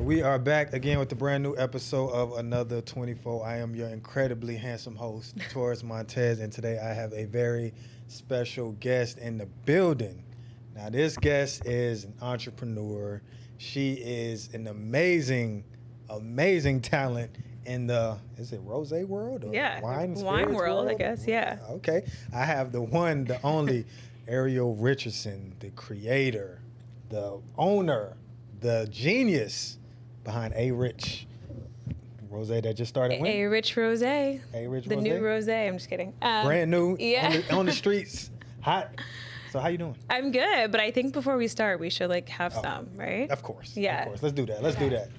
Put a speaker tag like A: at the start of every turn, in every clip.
A: We are back again with the brand new episode of Another 24. I am your incredibly handsome host, Torres Montez, and today I have a very special guest in the building. Now, this guest is an entrepreneur. She is an amazing talent in the, is it rosé world? Or
B: wine world, I guess, yeah.
A: Okay. I have the one, the only, Ariel Richardson, the creator, the owner, the genius behind A Rich Rosé that just started.
B: A Rich Rosé.
A: A Rich Rosé.
B: The new Rosé. I'm just kidding.
A: Brand new.
B: Yeah.
A: On the streets. Hot. So how you doing?
B: I'm good, but I think before we start, we should have some, right?
A: Of course.
B: Yeah.
A: Of course. Let's do that. Let's do that.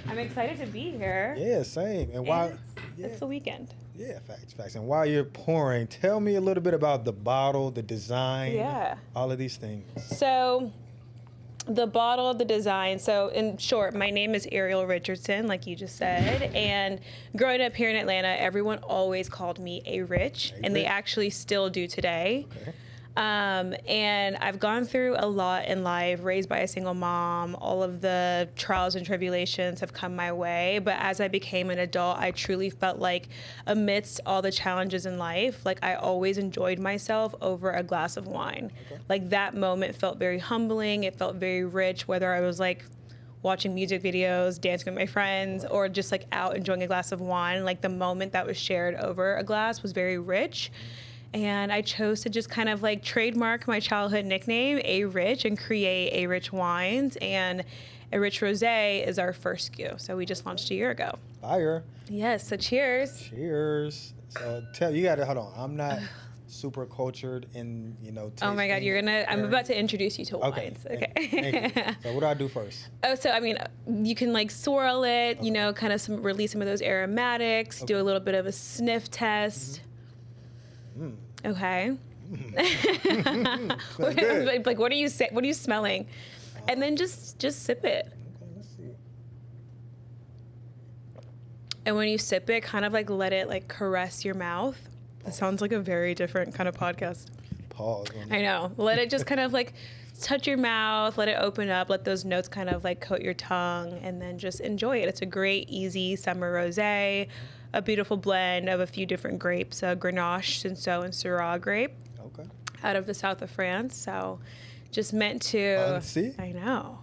B: I'm excited to be here.
A: Yeah, same. And while
B: it's the weekend.
A: Yeah, facts. And while you're pouring, tell me a little bit about the bottle, the design, all of these things.
B: So the bottle, the design. So in short, my name is Ariel Richardson, like you just said. And growing up here in Atlanta, everyone always called me A Rich, and they actually still do today.
A: Okay.
B: And I've gone through a lot in life, raised by a single mom. All of the trials and tribulations have come my way. But as I became an adult, I truly felt like amidst all the challenges in life, I always enjoyed myself over a glass of wine. Okay. That moment felt very humbling. It felt very rich, whether I was watching music videos, dancing with my friends, or just out enjoying a glass of wine. The moment that was shared over a glass was very rich. And I chose to just kind of trademark my childhood nickname, A Rich, and create A Rich Wines. And A Rich Rosé is our first SKU. So we just launched a year ago.
A: Fire.
B: Yes, so cheers.
A: Cheers. So you got to, hold on. I'm not super cultured in,
B: Oh my God, I'm about to introduce you to wines. Okay.
A: Thank you. So what do I do first?
B: You can swirl it, kind of release some of those aromatics, do a little bit of a sniff test.
A: Mm.
B: Okay.
A: Good.
B: What are you smelling? And then just sip it.
A: Okay, let's see.
B: And when you sip it, kind of let it caress your mouth. It sounds like a very different kind of podcast.
A: Pause.
B: I know. Let it just kind of touch your mouth, let it open up, let those notes kind of coat your tongue, and then just enjoy it. It's a great, easy summer rosé. A beautiful blend of a few different grapes, Grenache, Cinsault, and Syrah grape.
A: Okay.
B: Out of the south of France. So just meant to, I know,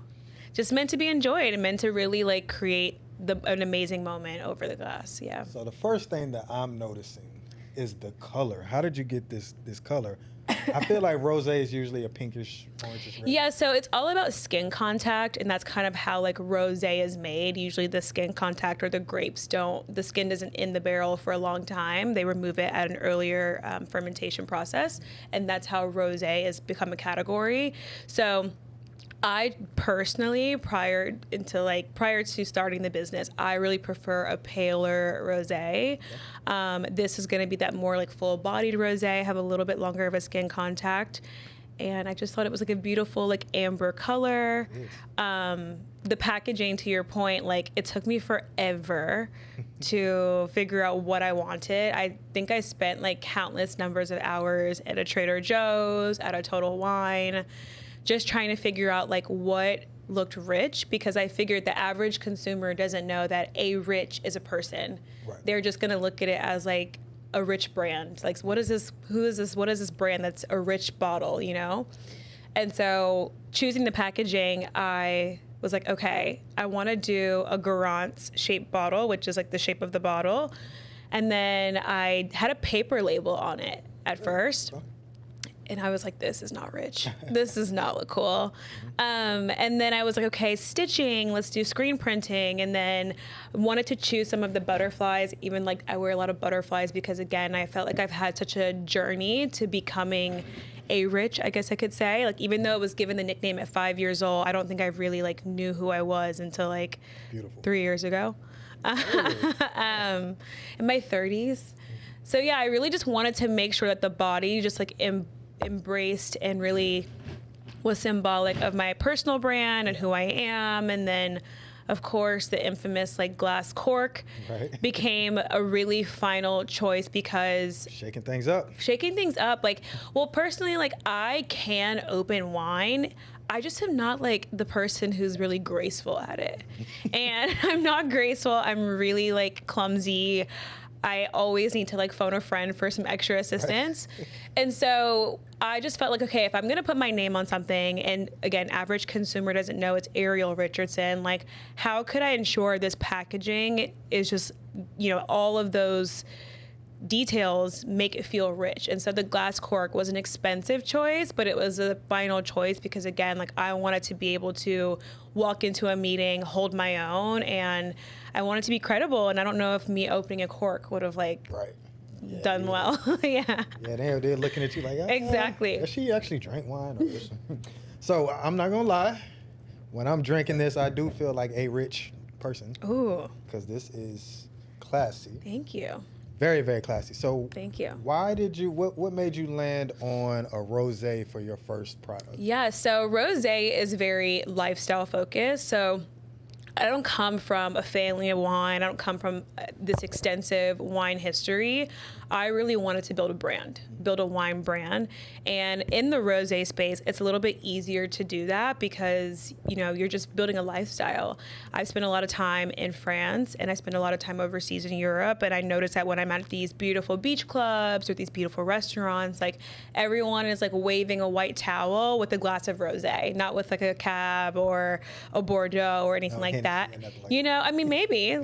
B: just meant to be enjoyed and meant to really create an amazing moment over the glass. Yeah.
A: So the first thing that I'm noticing is the color. How did you get this color? I feel like rosé is usually a pinkish, orangish red.
B: Yeah, so it's all about skin contact, and that's kind of how rosé is made. Usually the skin contact or the grapes the skin isn't in the barrel for a long time. They remove it at an earlier fermentation process, and that's how rosé has become a category. So I personally, prior to starting the business, I really prefer a paler rosé. This is going to be that more full-bodied rosé, have a little bit longer of a skin contact, and I just thought it was a beautiful amber color. The packaging, to your point, it took me forever to figure out what I wanted. I think I spent countless numbers of hours at a Trader Joe's, at a Total Wine, just trying to figure out what looked rich, because I figured the average consumer doesn't know that A Rich is a person.
A: Right.
B: They're just gonna look at it as a rich brand. What is this? Who is this? What is this brand that's a rich bottle, And so choosing the packaging, I was okay, I wanna do a Garance shaped bottle, which is the shape of the bottle. And then I had a paper label on it at first. And I was this is not rich. This does not look cool. And then I was okay, stitching, let's do screen printing. And then wanted to choose some of the butterflies, even I wear a lot of butterflies because, again, I felt I've had such a journey to becoming A Rich, I guess I could say. Even though it was given the nickname at 5 years old, I don't think I really knew who I was until 3 years ago. In my 30s. So yeah, I really just wanted to make sure that the body just embraced and really was symbolic of my personal brand and who I am. And then, of course, the infamous glass cork became a really final choice because
A: shaking things up.
B: Personally, I can open wine. I just am not like the person who's really graceful at it. And I'm not graceful. I'm really like clumsy. I always need to like phone a friend for some extra assistance. Right. And so I just felt like, okay, if I'm going to put my name on something, and again, average consumer doesn't know it's Ariel Richardson, like how could I ensure this packaging is just, you know, all of those details make it feel rich. And so the glass cork was an expensive choice, but it was a final choice because again, like I wanted to be able to walk into a meeting, hold my own, and I wanted to be credible. And I don't know if me opening a cork would have like done well. Yeah.
A: Yeah, they're looking at you like,
B: exactly.
A: Does she actually drink wine? Or so I'm not gonna lie. When I'm drinking this, I do feel like a rich person.
B: Ooh.
A: Because this is classy.
B: Thank you.
A: Very, very classy. So
B: thank you.
A: Why did you, what made you land on a rosé for your first product?
B: Yeah, so rosé is very lifestyle focused. So I don't come from a family of wine. I don't come from this extensive wine history. I really wanted to build a brand, build a wine brand. And in the rosé space, it's a little bit easier to do that because, you know, you're just building a lifestyle. I spent a lot of time in France and I spent a lot of time overseas in Europe. And I noticed that when I'm at these beautiful beach clubs or these beautiful restaurants, like everyone is like waving a white towel with a glass of rosé, not with like a Cab or a Bordeaux or anything like that. You know, I mean, maybe. All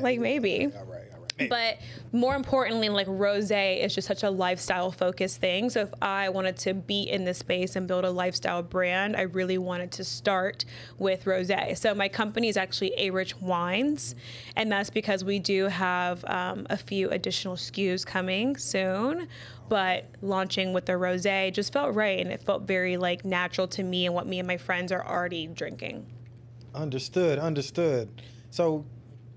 B: right. But more importantly, like rosé is just such a lifestyle focused thing. So if I wanted to be in this space and build a lifestyle brand, I really wanted to start with rosé. So my company is actually A Rich Wines, and that's because we do have a few additional SKUs coming soon. But launching with the rosé just felt right, and it felt very like natural to me and what me and my friends are already drinking.
A: Understood. So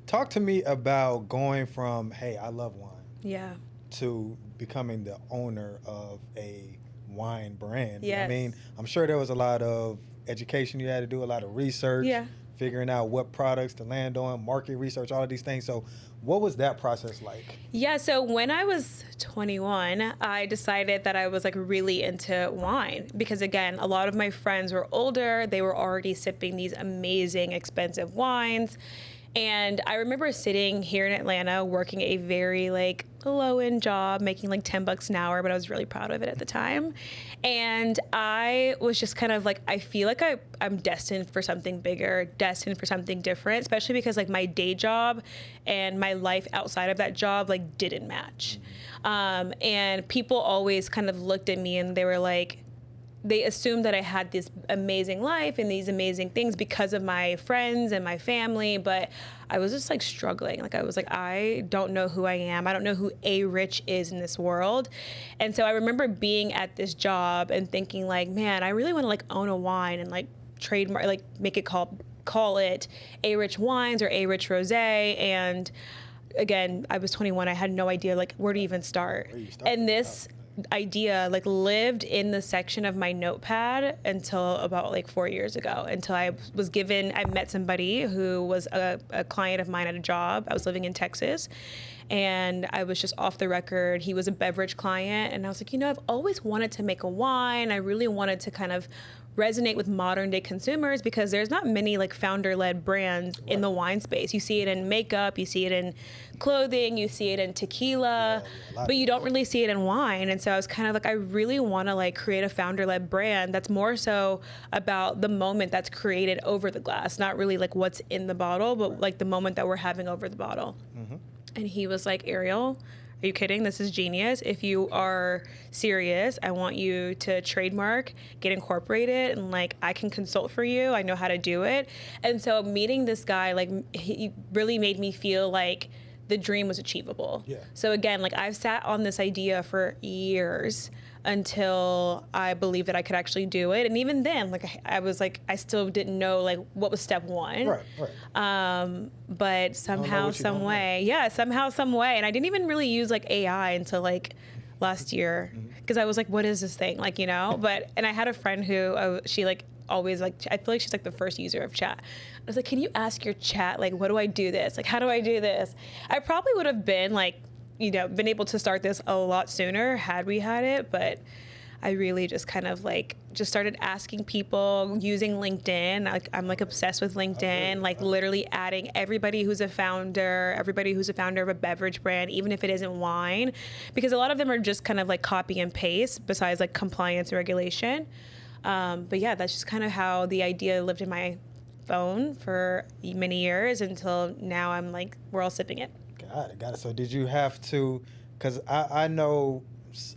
A: talk to me about going from, hey, I love wine, to becoming the owner of a wine brand.
B: Yes.
A: I mean, I'm sure there was a lot of education you had to do, a lot of research, figuring out what products to land on, market research, all of these things. So what was that process like? Yeah,
B: so when I was 21, I decided that I was like really into wine because again, a lot of my friends were older. They were already sipping these amazing, expensive wines. And I remember sitting here in Atlanta working a very like low-end job, making like $10 an hour, but I was really proud of it at the time. And I was just kind of like, I feel like I'm destined for something bigger, destined for something different, especially because like my day job and my life outside of that job like didn't match. And people always kind of looked at me and they were like, they assumed that I had this amazing life and these amazing things because of my friends and my family, but I was just like struggling. Like I was like, I don't know who I am. I don't know who A Rich is in this world. And so I remember being at this job and thinking like, man, I really want to like own a wine and like trademark, like make it call it A Rich Wines or A Rich Rosé. And again, I was 21. I had no idea like where to even start. And this idea like lived in the section of my notepad until about like 4 years ago, until I met somebody who was a client of mine at a job. I was living in Texas and I was just off the record. He was a beverage client and I was like, you know, I've always wanted to make a wine. I really wanted to kind of resonate with modern day consumers because there's not many like founder-led brands in the wine space. You see it in makeup, you see it in clothing, you see it in tequila, but you don't really see it in wine. And so I was kind of like, I really want to like create a founder-led brand that's more so about the moment that's created over the glass, not really like what's in the bottle, but like the moment that we're having over the bottle. And he was like, Ariel, are you kidding? This is genius. If you are serious, I want you to trademark, get incorporated, and like I can consult for you. I know how to do it. And so meeting this guy, like he really made me feel like the dream was achievable. So again, like I've sat on this idea for years until I believed that I could actually do it. And even then, like I was like, I still didn't know like what was step one. But somehow, some way, and I didn't even really use like AI until like last year because I was like, what is this thing? Like, you know, and I had a friend who she like always like, I feel like she's like the first user of chat. I was like, can you ask your chat, like, what do I do this? Like, how do I do this? I probably would have been like, you know, been able to start this a lot sooner had we had it, but I really just kind of like just started asking people, using LinkedIn. I'm like obsessed with LinkedIn, like literally adding everybody who's a founder of a beverage brand, even if it isn't wine, because a lot of them are just kind of like copy and paste besides like compliance and regulation. But yeah, that's just kind of how the idea lived in my phone for many years until now I'm like, we're all sipping it.
A: Got it. So did you have to, because I know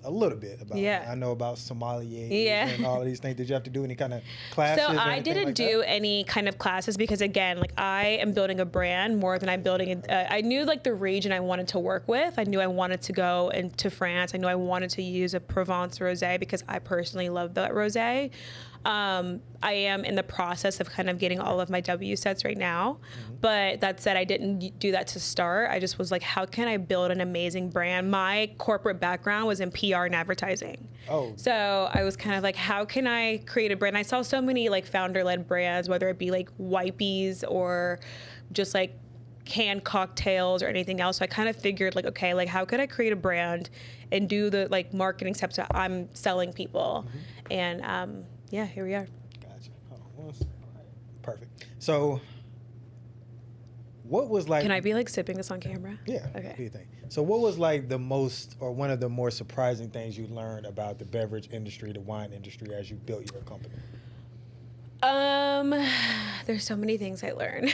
A: a little bit about I know about sommeliers and all of these things. Did you have to do any kind of classes?
B: So
A: or
B: I didn't do any kind of classes because, again, like I am building a brand more than I'm building I knew like the region I wanted to work with. I knew I wanted to go into France. I knew I wanted to use a Provence rosé because I personally love that rosé. I am in the process of kind of getting all of my W sets right now. But that said, I didn't do that to start. I just was like, how can I build an amazing brand? My corporate background was in PR and advertising. So I was kind of like, how can I create a brand? I saw so many like founder-led brands, whether it be like Wipies or just like canned cocktails or anything else. So I kind of figured like, okay, like how could I create a brand and do the like marketing steps that I'm selling people? And yeah, here we are.
A: Gotcha. Perfect. So what was like...
B: Can I be like sipping this on camera?
A: Yeah.
B: Okay.
A: Do you think? So what was like the most, or one of the more surprising things you learned about the beverage industry, the wine industry, as you built your company?
B: There's so many things I learned.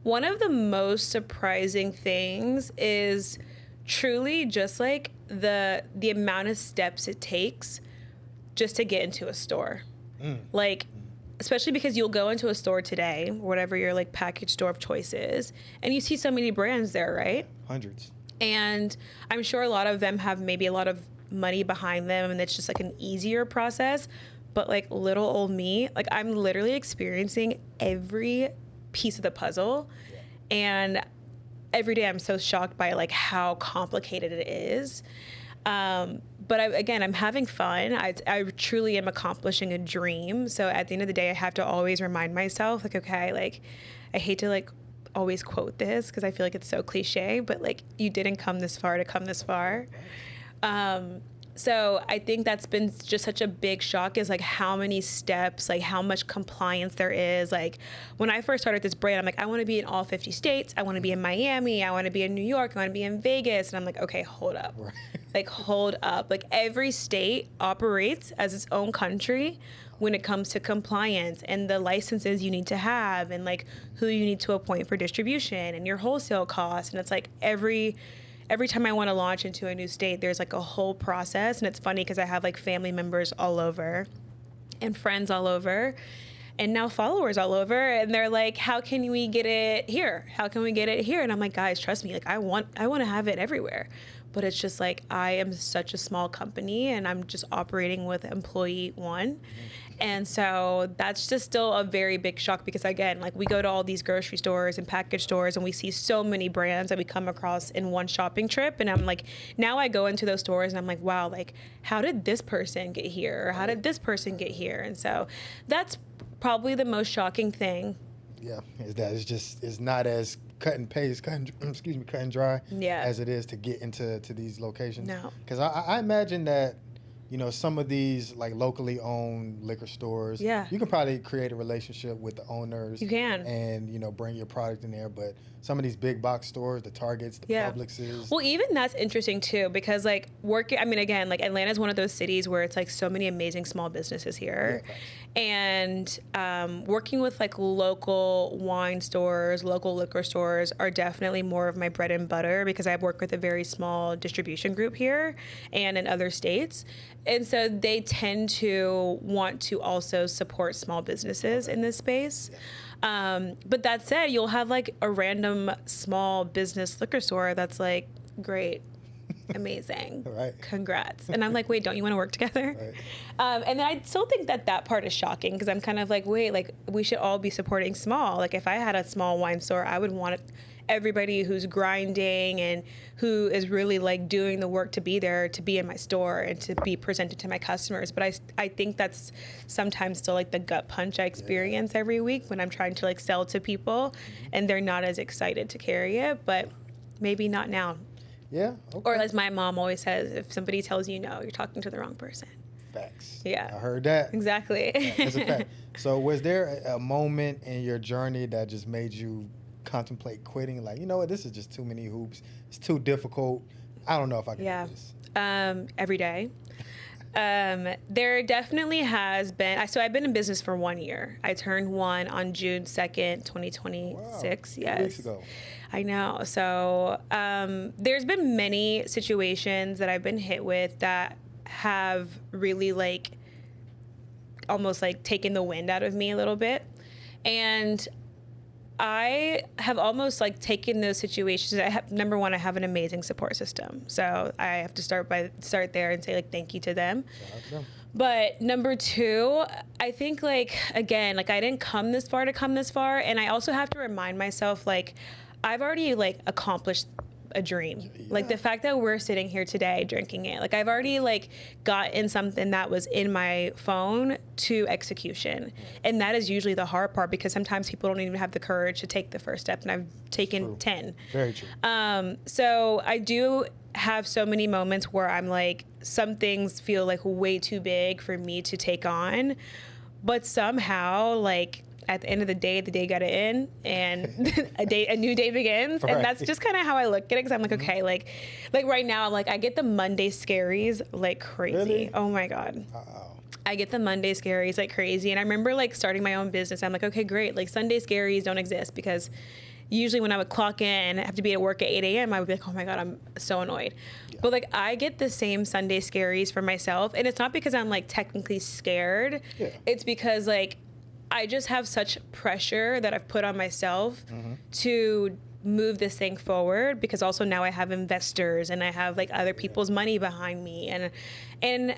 B: One of the most surprising things is truly just like the amount of steps it takes just to get into a store. Like, especially because you'll go into a store today, whatever your like package store of choice is, and you see so many brands there, right?
A: Hundreds.
B: And I'm sure a lot of them have maybe a lot of money behind them and it's just like an easier process. But like little old me, like I'm literally experiencing every piece of the puzzle. And every day I'm so shocked by like how complicated it is. But I'm having fun. I truly am accomplishing a dream. So at the end of the day, I have to always remind myself, like, okay, like, I hate to like always quote this because I feel like it's so cliche, but like, you didn't come this far to come this far. So I think that's been just such a big shock is like how many steps, like how much compliance there is. Like when I first started this brand, I'm like, I want to be in all 50 states. I want to be in Miami. I want to be in New York. I want to be in Vegas. And I'm like, okay, hold up. Like, hold up. Like every state operates as its own country when it comes to compliance and the licenses you need to have and like who you need to appoint for distribution and your wholesale costs. And it's like every time I want to launch into a new state, there's like a whole process. And it's funny because I have like family members all over and friends all over and now followers all over. And they're like, how can we get it here? How can we get it here? And I'm like, guys, trust me. Like I want to have it everywhere. But it's just like, I am such a small company and I'm just operating with employee one. And so that's just still a very big shock because again, like we go to all these grocery stores and package stores and we see so many brands that we come across in one shopping trip. And I'm like, now I go into those stores and I'm like, wow, like how did this person get here? Or how did this person get here? And so that's probably the most shocking thing.
A: Yeah, is that it's not as cut and dry as it is to get into these locations.
B: No.
A: Because I imagine that, you know, some of these like locally owned liquor stores, you can probably create a relationship with the owners. You can. And, you know, bring your product in there. But some of these big box stores, the Targets, the Publixes.
B: Well, even that's interesting too, because like again, like Atlanta is one of those cities where it's like so many amazing small businesses here. And working with like local wine stores, local liquor stores are definitely more of my bread and butter because I work with a very small distribution group here and in other states. And so they tend to want to also support small businesses in this space. But that said, you'll have like a random small business liquor store that's like, great, amazing, congrats. And I'm like, wait, don't you want to work together? And then I still think that part is shocking because I'm kind of like, wait, like we should all be supporting small. Like if I had a small wine store, I would want everybody who's grinding and who is really like doing the work to be there, to be in my store and to be presented to my customers. But I think that's sometimes still like the gut punch I experience every week when I'm trying to like sell to people and they're not as excited to carry it, but maybe not now.
A: Yeah.
B: Or as my mom always says, if somebody tells you no, you're talking to the wrong person.
A: Facts.
B: Yeah.
A: I heard that.
B: Exactly.
A: That's a fact. So was there a moment in your journey that just made you contemplate quitting? Like, you know what, this is just too many hoops. It's too difficult. I don't know if I can do this.
B: Every day. There definitely has been. So I've been in business for 1 year. I turned one on June 2nd, 2026.
A: Wow,
B: Yes.
A: 2 weeks ago.
B: I know. So there's been many situations that I've been hit with that have really like almost like taken the wind out of me a little bit. And I have almost like taken those situations. Number one, I have an amazing support system. So I have to start there and say like thank you to them.
A: Shout out to them.
B: But number two, I think like, again, like I didn't come this far to come this far. And I also have to remind myself like I've already like accomplished a dream. Yeah. Like the fact that we're sitting here today drinking it, like I've already like gotten something that was in my phone to execution. And that is usually the hard part because sometimes people don't even have the courage to take the first step, and I've taken 10.
A: Very true.
B: So I do have so many moments where I'm like, some things feel like way too big for me to take on, but somehow like at the end of the day got to end, and a new day begins. Right. And that's just kind of how I look at it. Cause I'm like, okay, like right now, like I get the Monday scaries like crazy.
A: Really?
B: Oh my God.
A: Uh-oh.
B: I get the Monday scaries like crazy. And I remember like starting my own business. I'm like, okay, great. Like Sunday scaries don't exist because usually when I would clock in, I have to be at work at 8 a.m. I would be like, oh my God, I'm so annoyed. Yeah. But like I get the same Sunday scaries for myself. And it's not because I'm like technically scared. Yeah. It's because like I just have such pressure that I've put on myself to move this thing forward, because also now I have investors and I have like other people's money behind me, and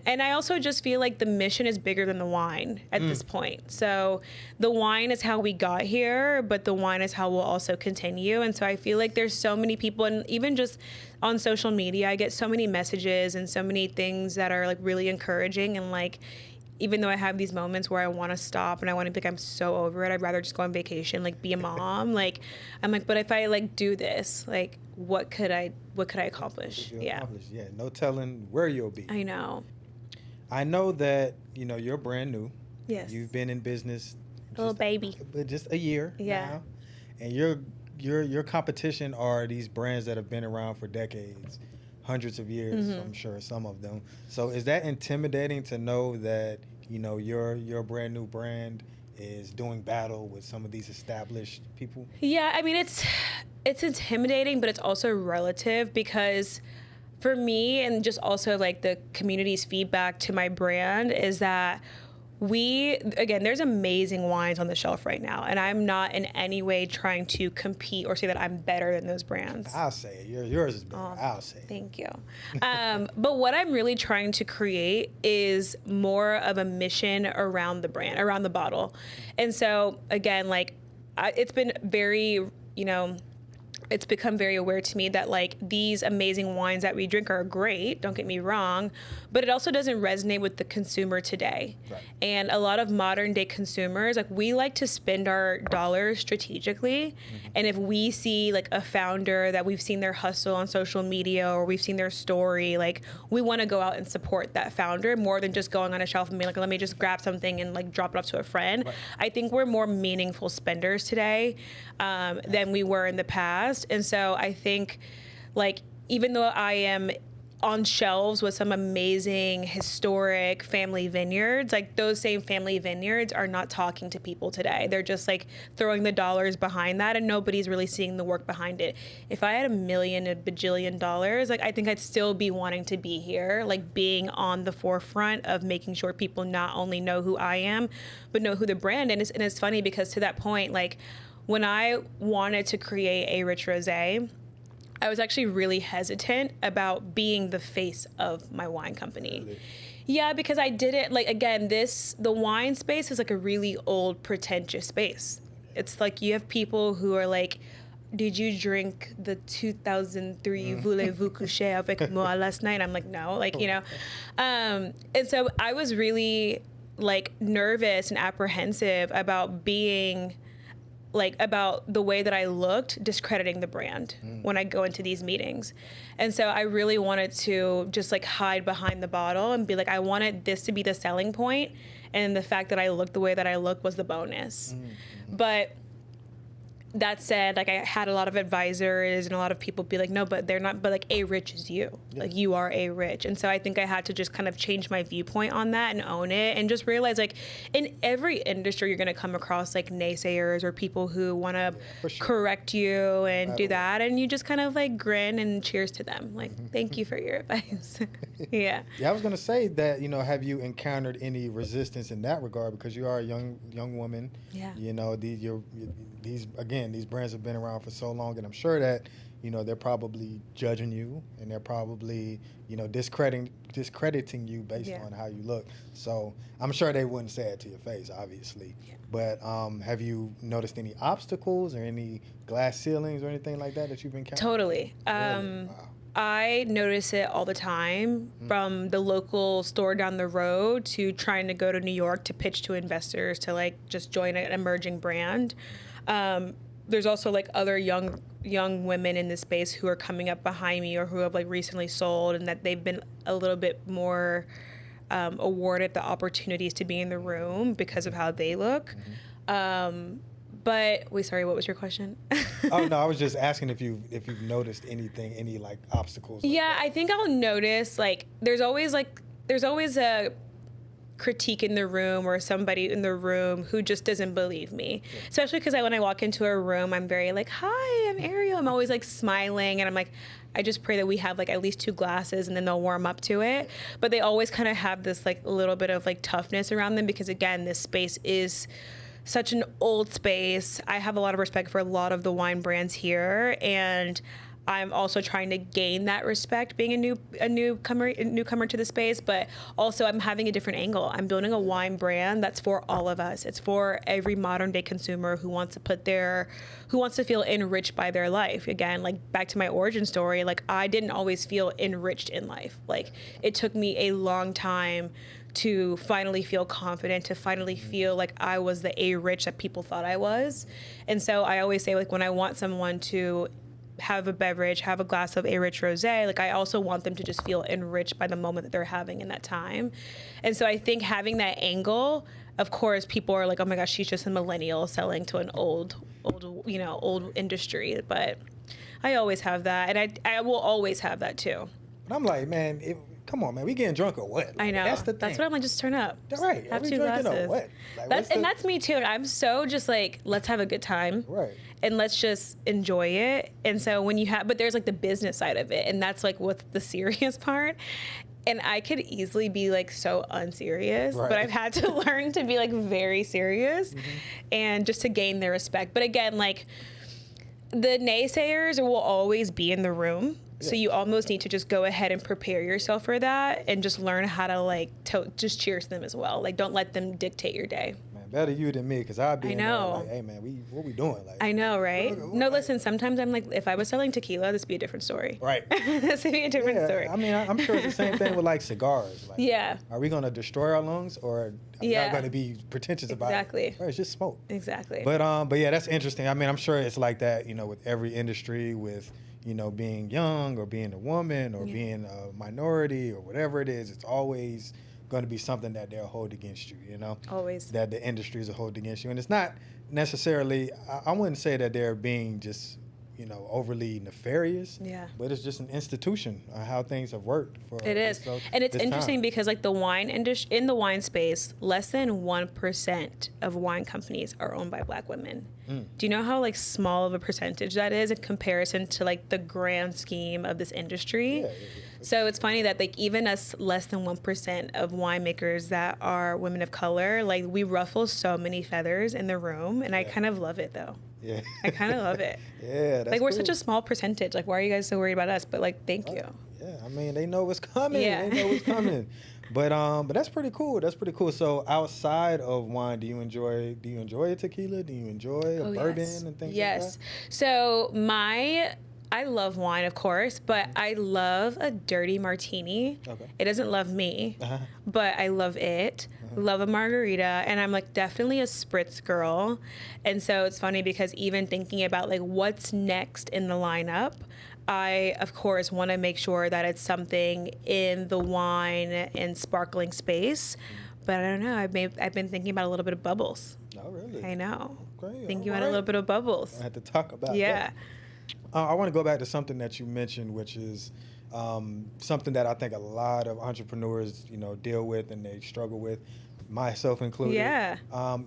B: I also just feel like the mission is bigger than the wine at this point. So the wine is how we got here, but the wine is how we'll also continue. And so I feel like there's so many people, and even just on social media, I get so many messages and so many things that are like really encouraging, and like even though I have these moments where I want to stop and I want to be like, I'm so over it, I'd rather just go on vacation, like be a mom. Like, I'm like, but if I like do this, like, what could I accomplish? Yeah.
A: Yeah. No telling where you'll be.
B: I know.
A: I know that, you're brand new.
B: Yes.
A: You've been in business.
B: Little baby.
A: Just a year.
B: Yeah.
A: Now. And your competition are these brands that have been around for decades. Hundreds of years, I'm sure, some of them. So is that intimidating to know that, your brand new brand is doing battle with some of these established people?
B: Yeah, I mean, it's intimidating, but it's also relative, because for me, and just also like the community's feedback to my brand, is that there's amazing wines on the shelf right now, and I'm not in any way trying to compete or say that I'm better than those brands.
A: I'll say it. Yours is better. I'll say it.
B: Thank you. But what I'm really trying to create is more of a mission around the brand, around the bottle. And so again, like it's been very, it's become very aware to me that like these amazing wines that we drink are great, don't get me wrong, but it also doesn't resonate with the consumer today. Right. And a lot of modern day consumers, like we like to spend our dollars strategically. And if we see like a founder that we've seen their hustle on social media, or we've seen their story, like we want to go out and support that founder more than just going on a shelf and being like, let me just grab something and like drop it off to a friend. Right. I think we're more meaningful spenders today than we were in the past. And so I think, like, even though I am on shelves with some amazing historic family vineyards, like those same family vineyards are not talking to people today. They're just like throwing the dollars behind that, and nobody's really seeing the work behind it. If I had a bajillion dollars, like I think I'd still be wanting to be here, like being on the forefront of making sure people not only know who I am, but know who the brand is. And it's funny because to that point, like, when I wanted to create A Rich Rosé, I was actually really hesitant about being the face of my wine company. Really? Yeah, because I didn't, like, again, the wine space is like a really old, pretentious space. It's like you have people who are like, did you drink the 2003 Voulez-vous coucher avec moi last night? I'm like, no, like, and so I was really like nervous and apprehensive about being like about the way that I looked, discrediting the brand when I go into these meetings. And so I really wanted to just like hide behind the bottle and be like, I wanted this to be the selling point, and the fact that I looked the way that I looked was the bonus. But that said, like I had a lot of advisors and a lot of people be like, no, but they're not, but like A Rich is you. Yeah. Like you are A Rich. And so I think I had to just kind of change my viewpoint on that and own it, and just realize like in every industry you're going to come across like naysayers or people who want to correct you and do that. And you just kind of like grin and cheers to them. Like, thank you for your advice. Yeah.
A: Yeah, I was going to say that, you know, have you encountered any resistance in that regard? Because you are a young woman.
B: Yeah.
A: You know, these brands have been around for so long, and I'm sure that, you know, they're probably judging you, and they're probably, you know, discrediting you based on how you look. So I'm sure they wouldn't say it to your face, obviously. Yeah. But have you noticed any obstacles or any glass ceilings or anything like that you've encountered?
B: Totally. Wow. I notice it all the time, from the local store down the road to trying to go to New York to pitch to investors to like just join an emerging brand. There's also like other young women in this space who are coming up behind me or who have like recently sold, and that they've been a little bit more awarded the opportunities to be in the room because of how they look. But sorry, what was your question?
A: Oh no, I was just asking if you've noticed anything, any like obstacles.
B: Yeah, I think I'll notice like there's always a critique in the room or somebody in the room who just doesn't believe me. Yeah. Especially because when I walk into a room, I'm very like, hi, I'm Ariel. I'm always like smiling, and I'm like, I just pray that we have like at least 2 glasses and then they'll warm up to it. But they always kind of have this like little bit of like toughness around them because again, this space is such an old space. I have a lot of respect for a lot of the wine brands here, and I'm also trying to gain that respect being a newcomer to the space, but also I'm having a different angle. I'm building a wine brand that's for all of us. It's for every modern day consumer who wants to feel enriched by their life. Again, like back to my origin story, like I didn't always feel enriched in life. Like it took me a long time to finally feel confident, to finally feel like I was the A Rich that people thought I was. And so I always say, like, when I want someone to have a beverage, have a glass of A Rich Rosé, like I also want them to just feel enriched by the moment that they're having in that time. And so I think having that angle, of course, people are like, oh my gosh, she's just a millennial selling to an old industry. But I always have that, and I will always have that too.
A: But I'm like, man, come on, man, we getting drunk or what? Like,
B: I know.
A: That's the thing.
B: That's what I'm like, just turn up.
A: Right.
B: Have 2 glasses. Or what? Like, that's me too. I'm so just like, let's have a good time.
A: Right.
B: And let's just enjoy it. And so when but there's like the business side of it, and that's like what's the serious part. And I could easily be like so unserious, right. But I've had to learn to be like very serious and just to gain their respect. But again, like the naysayers will always be in the room. So you almost need to just go ahead and prepare yourself for that and just learn how to like just cheers to them as well. Like don't let them dictate your day.
A: Man, better you than me, because I'd be in there like, hey man, what we doing? Like,
B: I know, right? No, listen, sometimes I'm like, if I was selling tequila, this would be a different story.
A: Right.
B: This would be a different story.
A: I mean, I'm sure it's the same thing with like cigars. Like, are we going to destroy our lungs, or are we not going to be pretentious about it?
B: Exactly.
A: Right, it's just smoke.
B: Exactly.
A: But yeah, that's interesting. I mean, I'm sure it's like that, you know, with every industry, with, you know, being young or being a woman or being a minority or whatever it is, it's always going to be something that they'll hold against you, you know?
B: Always.
A: That the industries will hold against you. And it's not necessarily, I wouldn't say that they're being just, you know, overly nefarious. Yeah. But it's just an institution, how things have worked for.
B: It is. And it's interesting because like the wine industry, in the wine space, less than 1% of wine companies are owned by Black women. Do you know how like small of a percentage that is in comparison to like the grand scheme of this industry? Yeah. So it's funny that like even us less than 1% of winemakers that are women of color, like we ruffle so many feathers in the room, and I kind of love it though. Yeah. I kind of love it.
A: Yeah, that's
B: like we're such a small percentage. Like why are you guys so worried about us? But like thank you.
A: Yeah, I mean they know what's coming. Yeah. They know what's coming. But that's pretty cool. That's pretty cool. So outside of wine, do you enjoy a tequila? Do you enjoy a bourbon and things like that?
B: Yes. So I love wine, of course, but I love a dirty martini. Okay. It doesn't love me, but I love it. love a margarita, and I'm like definitely a spritz girl. And so it's funny because even thinking about like what's next in the lineup, I of course want to make sure that it's something in the wine and sparkling space. But I don't know. I've been thinking about a little bit of bubbles.
A: Oh, really?
B: I know.
A: Okay,
B: Thinking about a little bit of bubbles.
A: I had to talk about
B: Yeah.
A: that. I want to go back to something that you mentioned, which is something that I think a lot of entrepreneurs, deal with and they struggle with, myself included.
B: Yeah.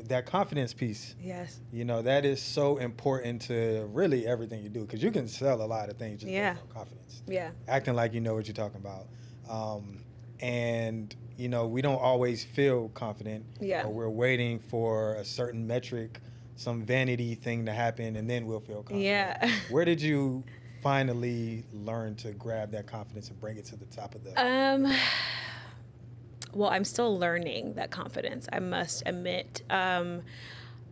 A: That confidence piece.
B: Yes.
A: That is so important to really everything you do, because you can sell a lot of things just based on confidence.
B: Yeah.
A: Acting like you know what you're talking about. And we don't always feel confident.
B: Yeah.
A: Or we're waiting for a certain metric, some vanity thing to happen, and then we'll feel confident.
B: Yeah.
A: Where did you finally learn to grab that confidence and bring it to the top of the...
B: Well, I'm still learning that confidence, I must admit. I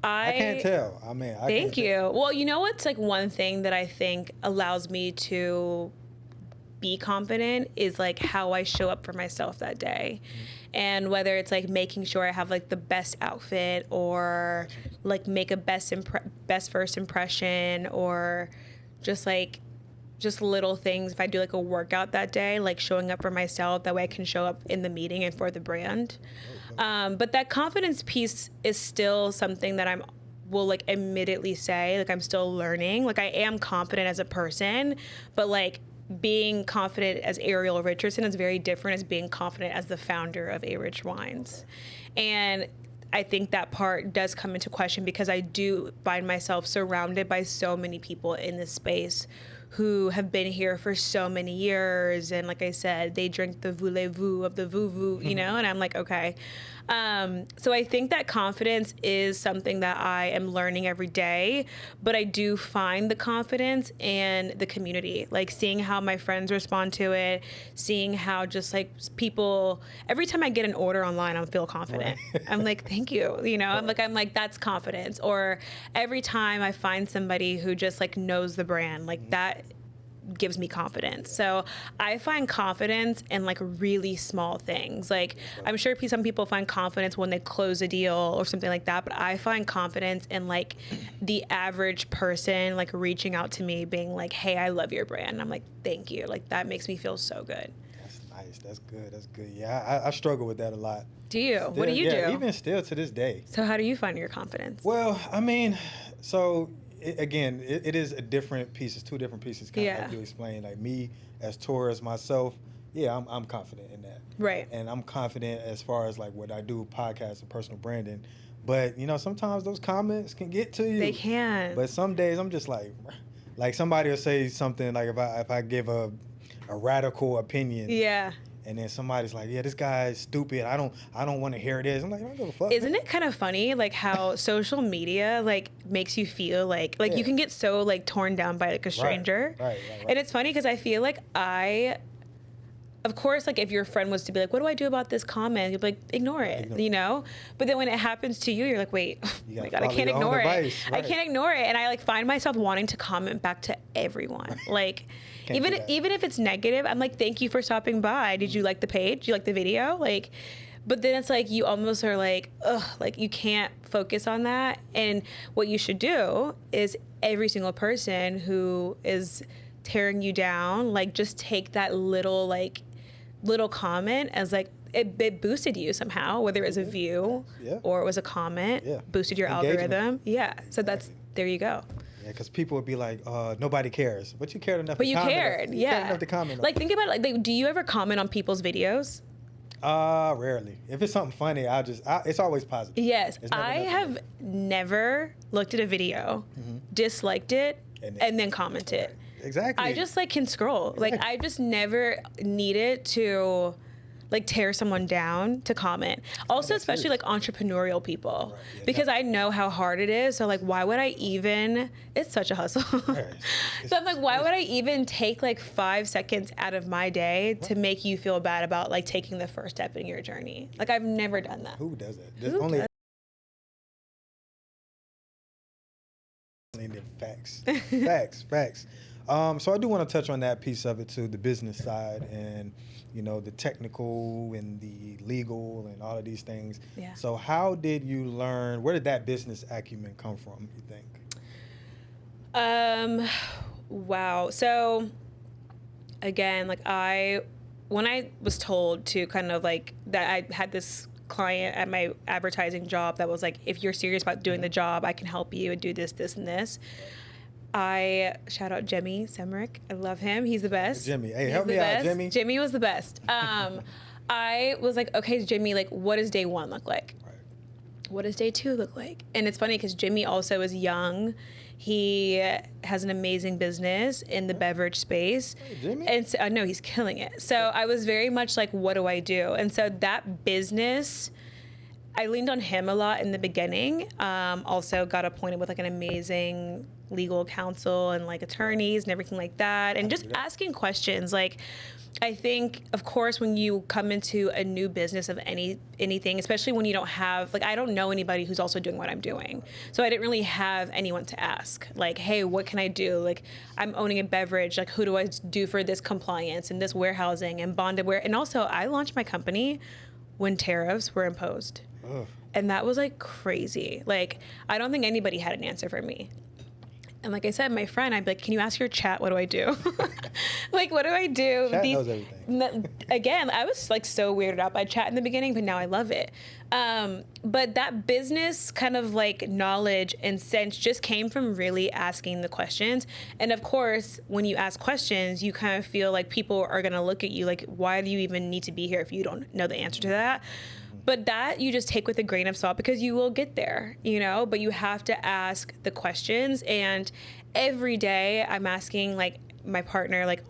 A: can't tell.
B: Thank you. Well, what's like one thing that I think allows me to be confident is like how I show up for myself that day. And whether it's like making sure I have like the best outfit, or like make a best first impression, or just little things. If I do like a workout that day, like showing up for myself, that way I can show up in the meeting and for the brand. But that confidence piece is still something that will like admittedly say, like I'm still learning. Like I am confident as a person, but like being confident as Ariel Richardson is very different as being confident as the founder of A Rich Wines. And I think that part does come into question because I do find myself surrounded by so many people in this space who have been here for so many years. And like I said, they drink the voulez-vous of the voo-voo, and I'm like, okay. So I think that confidence is something that I am learning every day, but I do find the confidence in the community, like seeing how my friends respond to it, seeing how just like people, every time I get an order online, I feel confident. Right. I'm like, thank you. I'm like, that's confidence. Or every time I find somebody who just like knows the brand, like that gives me confidence. So I find confidence in like really small things. Like I'm sure some people find confidence when they close a deal or something like that, but I find confidence in like the average person like reaching out to me being like, hey, I love your brand. And I'm like, thank you. Like that makes me feel so good. That's
A: nice. That's good. That's good. Yeah, I struggle with that a lot.
B: Do you? Still, what do you do?
A: Even still to this day.
B: So how do you find your confidence?
A: Well, it is a different pieces, two different pieces. Kind of like you explained, like me as Taurus myself. Yeah, I'm confident in that.
B: Right.
A: And I'm confident as far as like what I do, podcasts and personal branding. But sometimes those comments can get to you.
B: They can.
A: But some days I'm just like somebody will say something like if I give a radical opinion.
B: Yeah.
A: And then somebody's like, yeah, this guy's stupid. I don't want to hear this. I'm like, I don't give a fuck.
B: Isn't it kind of funny, like how social media like makes you feel like you can get so like torn down by like a stranger.
A: Right.
B: And it's funny because I feel like of course, like if your friend was to be like, what do I do about this comment? You'd be like, ignore it, But then when it happens to you, you're like, wait, oh my God, I can't ignore it. Right. I can't ignore it. And I like find myself wanting to comment back to everyone. Like, even if it's negative, I'm like, thank you for stopping by. Did you like the page? Did you like the video? Like, but then it's like you almost are like, ugh, like you can't focus on that. And what you should do is every single person who is tearing you down, like just take that little comment as like it boosted you somehow, whether it was a view or it was a comment, boosted your algorithm. Yeah. So there you go.
A: Yeah, because people would be like, nobody cares. But you cared enough
B: to comment. But you cared,
A: You cared enough to comment.
B: Like, think about it. Like, do you ever comment on people's videos?
A: Rarely. If it's something funny, it's always positive.
B: Yes. I have never looked at a video, disliked it, and then commented. Right.
A: Exactly.
B: I just can scroll. Like I just never needed to tear someone down to comment. Also, especially entrepreneurial people, because I know how hard it is. So why would I even? It's such a hustle. So I'm like, why would I even take 5 seconds out of my day to make you feel bad about taking the first step in your journey? I've never done that.
A: Who does that? There's only facts. Facts. So I do want to touch on that piece of it too, the business side and, you know, the technical and the legal and all of these things.
B: Yeah.
A: So how did you learn, where did that business acumen come from, you think?
B: Wow. So again, like when I was told to kind of like that I had this client at my advertising job that was like, if you're serious about doing the job, I can help you and do this, this, and this. I shout out Jimmy Semrick. I love him. He's the best.
A: Jimmy. Hey,
B: He's
A: help
B: the
A: me out,
B: best.
A: Jimmy.
B: Jimmy was the best. I was like, okay, Jimmy, like, what does day one look like?
A: Right.
B: What does day two look like? And it's funny because Jimmy also is young. He has an amazing business in the beverage space.
A: Hey, Jimmy.
B: And so, I know he's killing it. So I was very much like, what do I do? And so that business, I leaned on him a lot in the beginning. Also got appointed with like an amazing legal counsel and like attorneys and everything like that. And just asking questions. Like, I think, of course, when you come into a new business of anything, especially when you don't have, like, I don't know anybody who's also doing what I'm doing. So I didn't really have anyone to ask. Like, hey, what can I do? Like, I'm owning a beverage. Like, who do I do for this compliance and this warehousing and bonded ware? And also, I launched my company when tariffs were imposed.
A: Ugh.
B: And that was, like, crazy. Like, I don't think anybody had an answer for me. And like I said, my friend, I'd be like, can you ask your chat, what do I do? Like, what do I do?
A: Chat knows everything.
B: Again, I was like so weirded out by chat in the beginning, but now I love it. But that business kind of like knowledge and sense just came from really asking the questions. And of course, when you ask questions, you kind of feel like people are going to look at you like, why do you even need to be here if you don't know the answer to that? But that you just take with a grain of salt because you will get there, you know, but you have to ask the questions. And every day I'm asking like my partner, like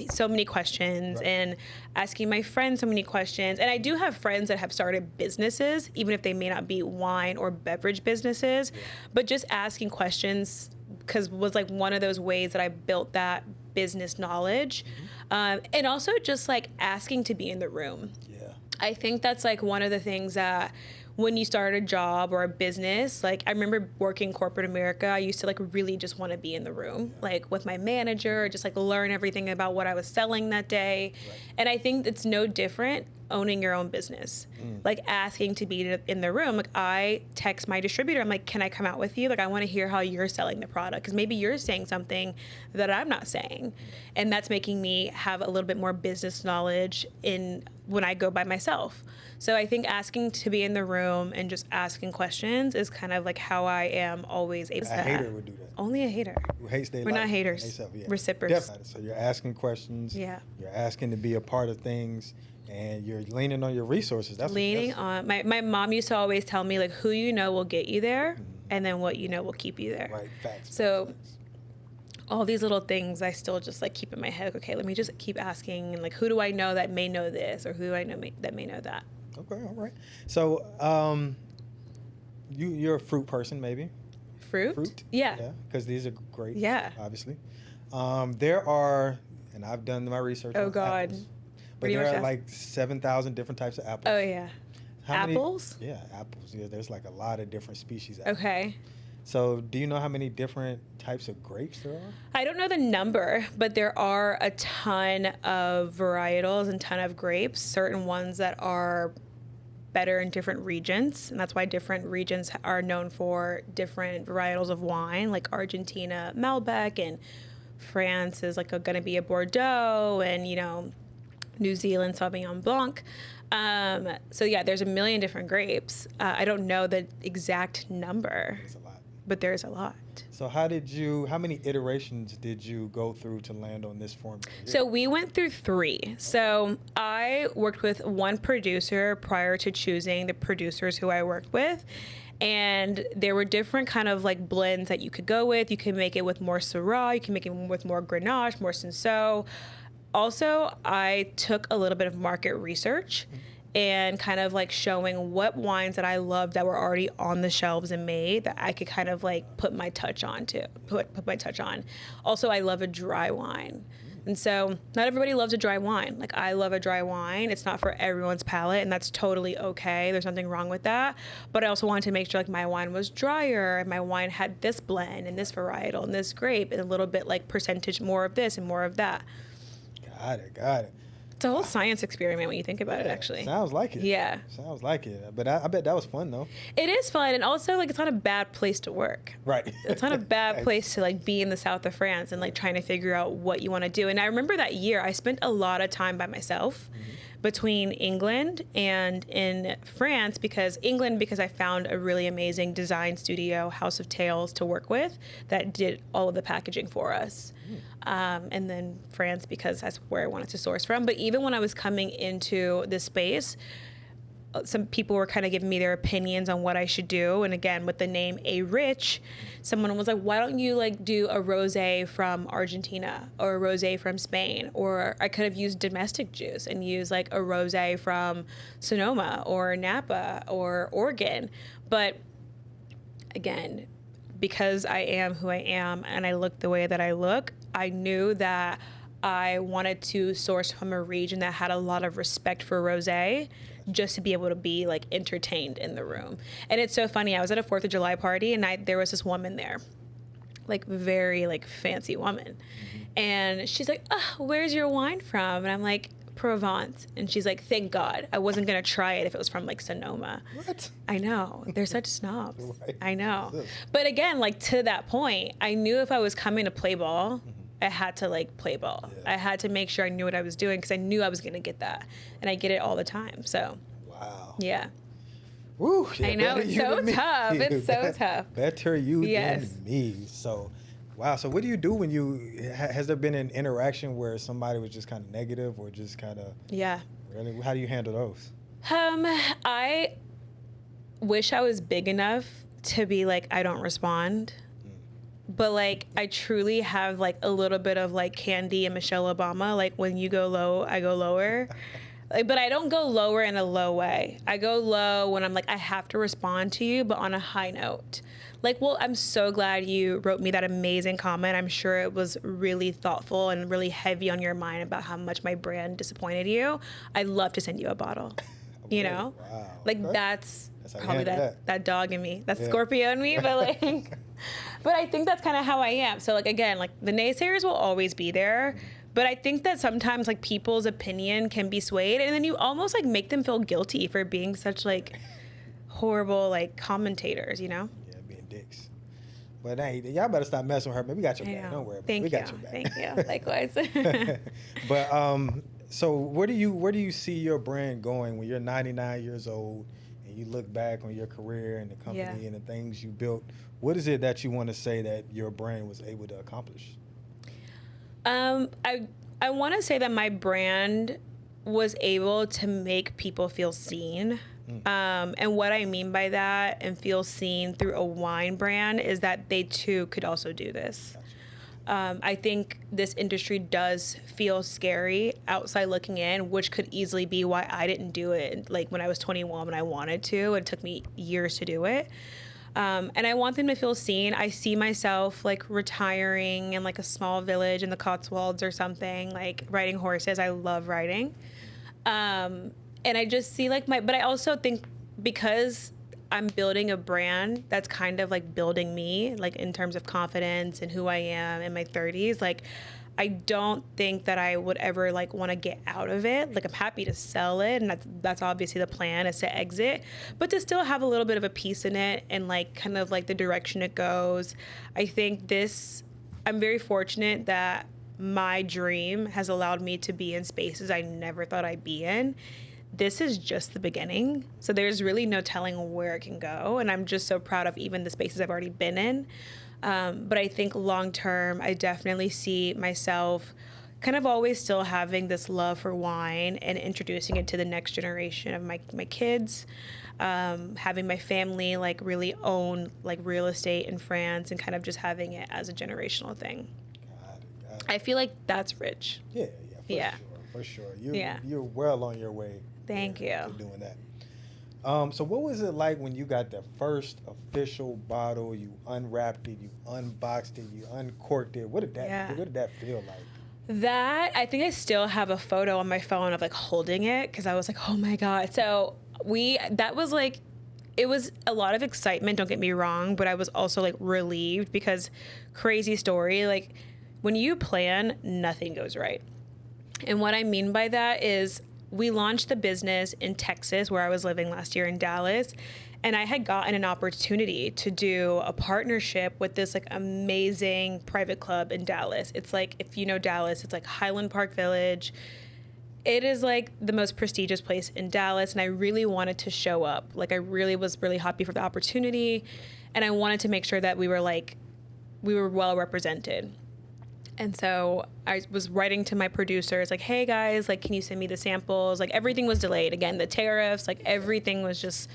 B: so many questions, right, and asking my friends so many questions. And I do have friends that have started businesses, even if they may not be wine or beverage businesses, but just asking questions because was like one of those ways that I built that business knowledge. And also just like asking to be in the room. I think that's like one of the things that when you start a job or a business, like I remember working corporate America, I used to like really just want to be in the room, like with my manager, just like learn everything about what I was selling that day. Right. And I think it's no different owning your own business, like asking to be in the room. Like I text my distributor, I'm like, can I come out with you? Like I want to hear how you're selling the product because maybe you're saying something that I'm not saying. And that's making me have a little bit more business knowledge in when I go by myself. So I think asking to be in the room and just asking questions is kind of like how I am always able to.
A: A hater would do that.
B: Only a hater.
A: Who hates their
B: We're
A: life.
B: not haters.
A: Themselves, yeah.
B: We're sippers.
A: Definitely. So you're asking questions.
B: Yeah.
A: You're asking to be a part of things, and you're leaning on your resources. That's
B: leaning on. My mom used to always tell me like, who you know will get you there, and then what you know will keep you there.
A: Right. Facts.
B: So.
A: Facts.
B: All these little things I still just like keep in my head. Okay, let me just keep asking, and like, who do I know that may know this, or who do I know that may know that? Okay,
A: all right. So, you're a fruit person, maybe?
B: Fruit? Yeah.
A: Yeah, because these are great.
B: Yeah.
A: Obviously, there are, and I've done my research.
B: Oh
A: on
B: God.
A: Apples, but there are like 7,000 different types of apples.
B: Oh yeah. Apples?
A: Yeah, apples. Yeah, there's like a lot of different species. Of
B: okay.
A: Apples. So do you know how many different types of grapes there are?
B: I don't know the number, but there are a ton of varietals and ton of grapes, certain ones that are better in different regions. And that's why different regions are known for different varietals of wine, like Argentina, Malbec, and France is like going to be a Bordeaux, and, you know, New Zealand, Sauvignon Blanc. So yeah, there's a million different grapes. I don't know the exact number. But there's a lot.
A: So how many iterations did you go through to land on this formula?
B: So we went through 3. So I worked with one producer prior to choosing the producers who I worked with. And there were different kind of like blends that you could go with. You can make it with more Syrah. You can make it with more Grenache, more Cinsault. Also, I took a little bit of market research and kind of like showing what wines that I loved that were already on the shelves and made that I could kind of like put my touch on. Also, I love a dry wine. And so not everybody loves a dry wine. Like, I love a dry wine. It's not for everyone's palate, and that's totally okay. There's nothing wrong with that. But I also wanted to make sure like my wine was drier, and my wine had this blend and this varietal and this grape and a little bit like percentage more of this and more of that.
A: Got it.
B: It's a whole science experiment when you think about it, actually.
A: Sounds like it.
B: Yeah.
A: Sounds like it. But I bet that was fun, though.
B: It is fun, and also like it's not a bad place to work.
A: Right.
B: It's not a bad place to like be in the south of France and like trying to figure out what you want to do. And I remember that year I spent a lot of time by myself between England and in France, because I found a really amazing design studio, House of Tales, to work with that did all of the packaging for us. And then France, because that's where I wanted to source from. But even when I was coming into this space, some people were kind of giving me their opinions on what I should do. And again, with the name A Rich, someone was like, why don't you like do a rosé from Argentina or a rosé from Spain? Or I could have used domestic juice and used like a rosé from Sonoma or Napa or Oregon. But again, because I am who I am and I look the way that I look, I knew that I wanted to source from a region that had a lot of respect for rosé, just to be able to be like entertained in the room. And it's so funny, I was at a 4th of July party and there was this woman there, like very like fancy woman. And she's like, oh, where's your wine from? And I'm like, Provence. And she's like, thank God. I wasn't going to try it if it was from like Sonoma.
A: What?
B: I know. They're such snobs.
A: Right.
B: I know. But again, like to that point, I knew if I was coming to play ball, I had to like play ball. Yeah. I had to make sure I knew what I was doing, because I knew I was going to get that. And I get it all the time. So,
A: wow.
B: Yeah.
A: Woo, yeah,
B: I know. It's so tough. It's so tough.
A: Better you than me. So, wow. So what do you do when has there been an interaction where somebody was just kind of negative or just kind of...
B: Yeah.
A: Really? How do you handle those?
B: I wish I was big enough to be like, I don't respond. But like, I truly have like a little bit of like Candy and Michelle Obama. Like, when you go low, I go lower. Like, but I don't go lower in a low way. I go low when I'm like, I have to respond to you, but on a high note. Like, well, I'm so glad you wrote me that amazing comment. I'm sure it was really thoughtful and really heavy on your mind about how much my brand disappointed you. I'd love to send you a bottle. You know?
A: Wow.
B: Like, that's probably that dog in me. That's Scorpio in me, but like... But I think that's kind of how I am. So like, again, like the naysayers will always be there. But I think that sometimes like people's opinion can be swayed, and then you almost like make them feel guilty for being such like horrible like commentators, you know?
A: Yeah, being dicks. But hey, y'all better stop messing with her, man. We got your back. Don't worry about it. We got your back.
B: Thank you. Likewise.
A: But so where do you see your brand going when you're 99 years old and you look back on your career and the company and the things you built? What is it that you want to say that your brand was able to accomplish?
B: I want to say that my brand was able to make people feel seen. And what I mean by that and feel seen through a wine brand is that they too could also do this. I think this industry does feel scary outside looking in, which could easily be why I didn't do it like when I was 21 when I wanted to. It took me years to do it. And I want them to feel seen. I see myself like retiring in like a small village in the Cotswolds or something, like riding horses. I love riding. And I just see like but I also think because I'm building a brand that's kind of like building me, like in terms of confidence and who I am in my 30s, like I don't think that I would ever like want to get out of it. Like I'm happy to sell it, and that's obviously the plan, is to exit, but to still have a little bit of a piece in it and like kind of like the direction it goes. I think I'm very fortunate that my dream has allowed me to be in spaces I never thought I'd be in. This is just the beginning. So there's really no telling where it can go. And I'm just so proud of even the spaces I've already been in. But I think long term, I definitely see myself kind of always still having this love for wine and introducing it to the next generation of my kids. Having my family like really own like real estate in France and kind of just having it as a generational thing. Got it. I feel like that's rich.
A: Yeah, for sure. You're well on your way.
B: Thank you.
A: To doing that. So what was it like when you got the first official bottle? You unwrapped it, you unboxed it, you uncorked it. What did that feel like?
B: That, I think I still have a photo on my phone of like holding it because I was like, oh my God. So that was like, it was a lot of excitement, don't get me wrong, but I was also like relieved because crazy story, like when you plan, nothing goes right. And what I mean by that is we launched the business in Texas, where I was living last year in Dallas. And I had gotten an opportunity to do a partnership with this like amazing private club in Dallas. It's like, if you know Dallas, it's like Highland Park Village. It is like the most prestigious place in Dallas. And I really wanted to show up. Like I really was really happy for the opportunity. And I wanted to make sure that we were well represented. And so I was writing to my producers like, hey guys, like, can you send me the samples? Like everything was delayed. Again, the tariffs, like everything was just,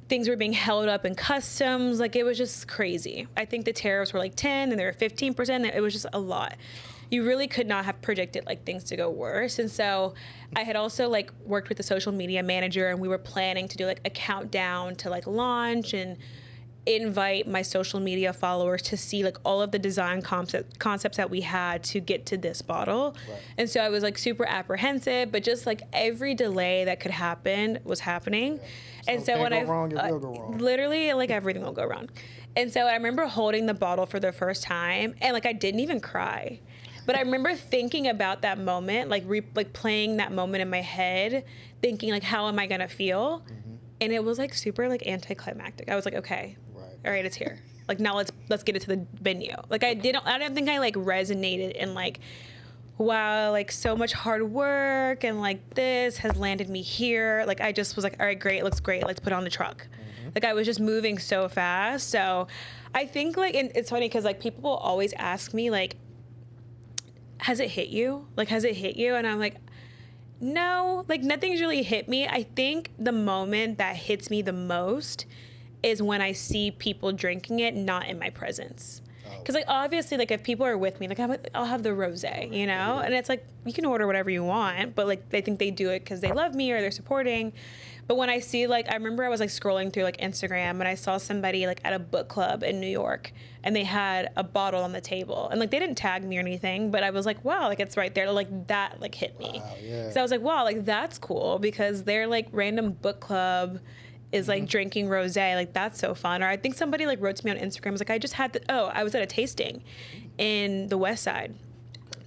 B: things were being held up in customs. Like it was just crazy. I think the tariffs were like 10 and they were 15%. It was just a lot. You really could not have predicted like things to go worse. And so I had also like worked with the social media manager and we were planning to do like a countdown to like launch and invite my social media followers to see like all of the design concepts that we had to get to this bottle. Right. And so I was like super apprehensive, but just like every delay that could happen was happening. Yeah. And so when it will go wrong. Literally like everything will go wrong. And so I remember holding the bottle for the first time and like I didn't even cry. But I remember thinking about that moment, like playing that moment in my head, thinking like, how am I gonna feel? Mm-hmm. And it was like super like anticlimactic. I was like, okay, all right, it's here. Like now let's get it to the venue. Like I don't think I like resonated in like, wow, like so much hard work and like this has landed me here. Like I just was like, all right, great, looks great. Let's put it on the truck. Mm-hmm. Like I was just moving so fast. So I think like, and it's funny because like people will always ask me like, has it hit you? Like, has it hit you? And I'm like, no, like nothing's really hit me. I think the moment that hits me the most is when I see people drinking it not in my presence. Because like obviously like if people are with me, like I'll have the rosé, you know, and it's like you can order whatever you want, but like they think they do it because they love me or they're supporting. But when I see like, I remember I was like scrolling through like Instagram and I saw somebody like at a book club in New York and they had a bottle on the table and like they didn't tag me or anything, but I was like, wow, like it's right there. Like that like hit me. Wow, yeah. So I was like, wow, like that's cool because their like random book club is like drinking rosé. Like that's so fun. Or I think somebody like wrote to me on Instagram, was like, I just had I was at a tasting in the West Side.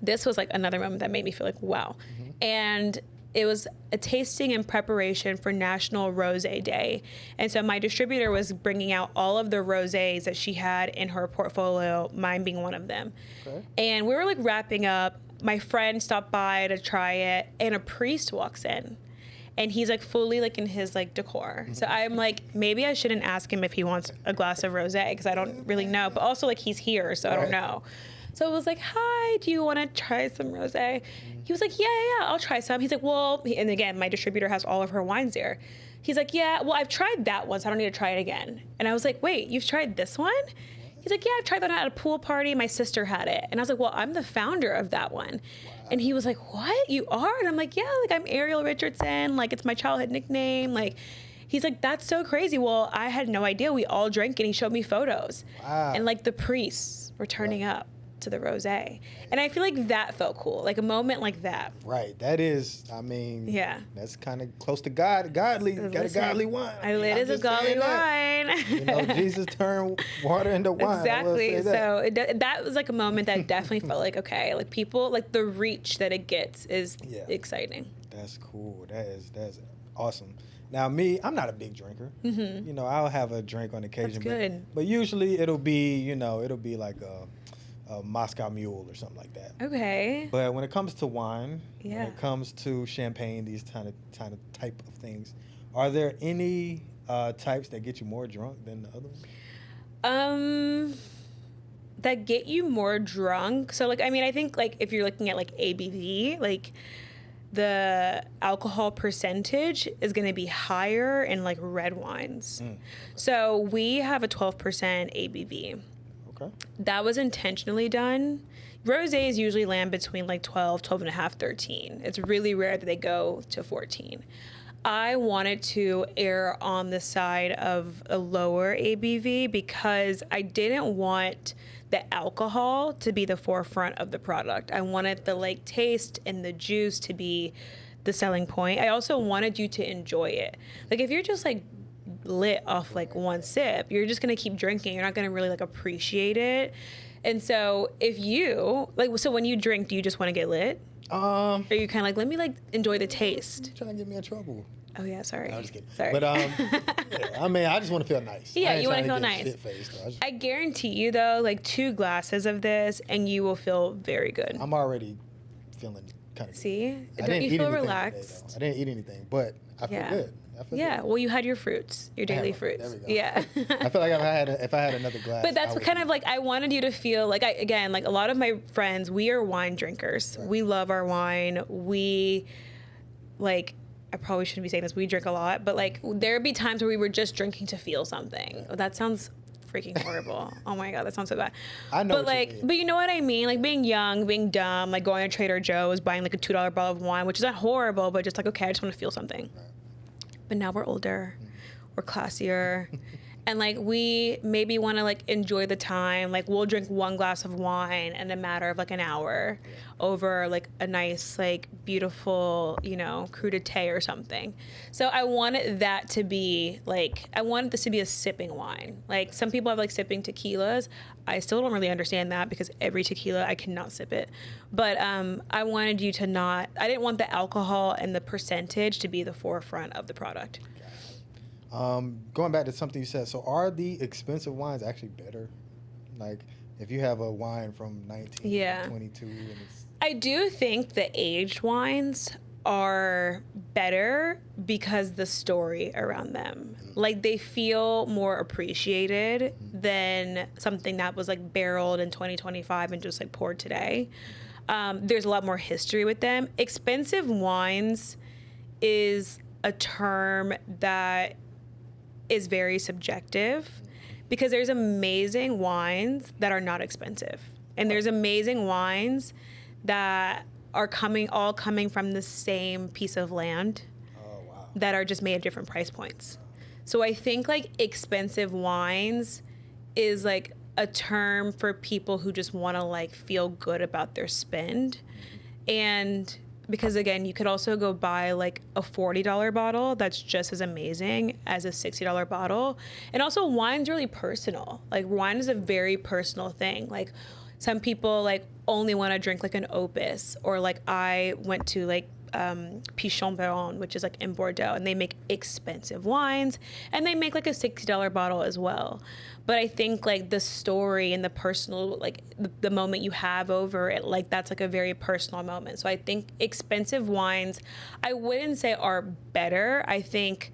B: This was like another moment that made me feel like, wow. Mm-hmm. And it was a tasting in preparation for National Rosé Day. And so my distributor was bringing out all of the rosés that she had in her portfolio, mine being one of them. Okay. And we were like wrapping up. My friend stopped by to try it and a priest walks in. And he's like fully like in his like decor. Mm-hmm. So I'm like, maybe I shouldn't ask him if he wants a glass of rosé because I don't really know. But also like he's here, so I don't know. So I was like, hi, do you want to try some rosé? He was like, yeah, I'll try some. He's like, well, and again, my distributor has all of her wines there. He's like, yeah, well, I've tried that once. I don't need to try it again. And I was like, wait, you've tried this one? He's like, yeah, I've tried that at a pool party. My sister had it. And I was like, well, I'm the founder of that one. Wow. And he was like, what? You are? And I'm like, yeah, like I'm Ariel Richardson. Like it's my childhood nickname. Like, he's like, that's so crazy. Well, I had no idea. We all drank and he showed me photos. Wow. And like the priests were turning up to the rosé. And I feel like that felt cool. Like a moment like that.
A: Right. That is, I mean, that's kind of close to godly. Got a godly wine.
B: It is a godly wine.
A: You know, Jesus turned water into wine.
B: Exactly. So that was like a moment that definitely felt like, okay, like people, like the reach that it gets is exciting.
A: That's cool. That's awesome. Now me, I'm not a big drinker. Mm-hmm. You know, I'll have a drink on occasion.
B: That's good.
A: But usually it'll be like a Moscow Mule or something like that. Okay. But when it comes to wine, when it comes to champagne, these kind of type of things, are there any types that get you more drunk than the other ones?
B: That get you more drunk. So like, I mean, I think like if you're looking at like ABV, like the alcohol percentage is going to be higher in like red wines. Okay. So we have a 12% ABV. Okay. That was intentionally done. Rosés usually land between like 12 and a half, 13. It's really rare that they go to 14. I wanted to err on the side of a lower ABV because I didn't want the alcohol to be the forefront of the product. I wanted the like taste and the juice to be the selling point. I also wanted you to enjoy it. Like if you're just like lit off like one sip, you're just gonna keep drinking. You're not gonna really like appreciate it. And so if you like, so when you drink, do you just want to get lit? Or you kind of like, let me like enjoy the taste?
A: Trying to get me in trouble.
B: Oh yeah, sorry.
A: No, I'm just kidding.
B: Sorry.
A: But yeah, I mean, I just want to feel nice.
B: Yeah, you want to feel nice.
A: Shit-faced,
B: I guarantee you though, like 2 glasses of this, and you will feel very good.
A: I'm already feeling kind of good.
B: See, don't you feel relaxed?
A: Today, I didn't eat anything, but I feel good.
B: Yeah, well, you had your fruits, your daily fruits.
A: There we go.
B: Yeah.
A: I feel like if I had another glass.
B: But that's kind of like, I wanted you to feel like, again, like a lot of my friends, we are wine drinkers. Right. We love our wine. We, like, I probably shouldn't be saying this, we drink a lot, but like, there'd be times where we were just drinking to feel something. Yeah. Oh, that sounds freaking horrible. Oh my God, that sounds so bad.
A: I know.
B: But like, but you know what I mean? Like being young, being dumb, like going to Trader Joe's, buying like a $2 bottle of wine, which is not horrible, but just like, okay, I just want to feel something. Right. But now we're older, we're classier, and like we maybe want to like enjoy the time. Like we'll drink 1 glass of wine in a matter of like an hour over like a nice, like beautiful, you know, crudité or something. So I wanted that to be like, I wanted this to be a sipping wine. Like some people have like sipping tequilas. I still don't really understand that because every tequila, I cannot sip it. But I wanted you to not, I didn't want the alcohol and the percentage to be the forefront of the product.
A: Going back to something you said, so are the expensive wines actually better? Like if you have a wine from 1922 and it's...
B: I do think the aged wines are better because the story around them. Like they feel more appreciated than something that was like barreled in 2025 and just like poured today. There's a lot more history with them. Expensive wines is a term that is very subjective because there's amazing wines that are not expensive. And there's amazing wines that are all coming from the same piece of land that are just made at different price points. So I think like expensive wines is like a term for people who just want to like feel good about their spend. And because again, you could also go buy like a $40 bottle that's just as amazing as a $60 bottle. And also wine's really personal. Like wine is a very personal thing. Like some people like only want to drink like an Opus, or like I went to like Pichon Baron, which is like in Bordeaux, and they make expensive wines, and they make like a $60 bottle as well. But I think like the story and the personal, like the moment you have over it, like that's like a very personal moment. So I think expensive wines, I wouldn't say are better. I think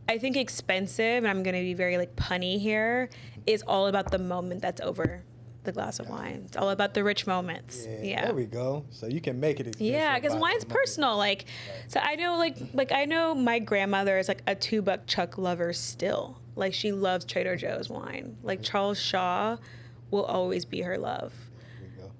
B: expensive, and I'm going to be very like punny here, is all about the moment that's over the glass of wine. It's all about the rich moments. Yeah.
A: There we go. So you can make it expensive.
B: Yeah, because wine's personal. Like, so I know, like I know my grandmother is like a $2 Chuck lover still. Like she loves Trader Joe's wine. Like Charles Shaw will always be her love.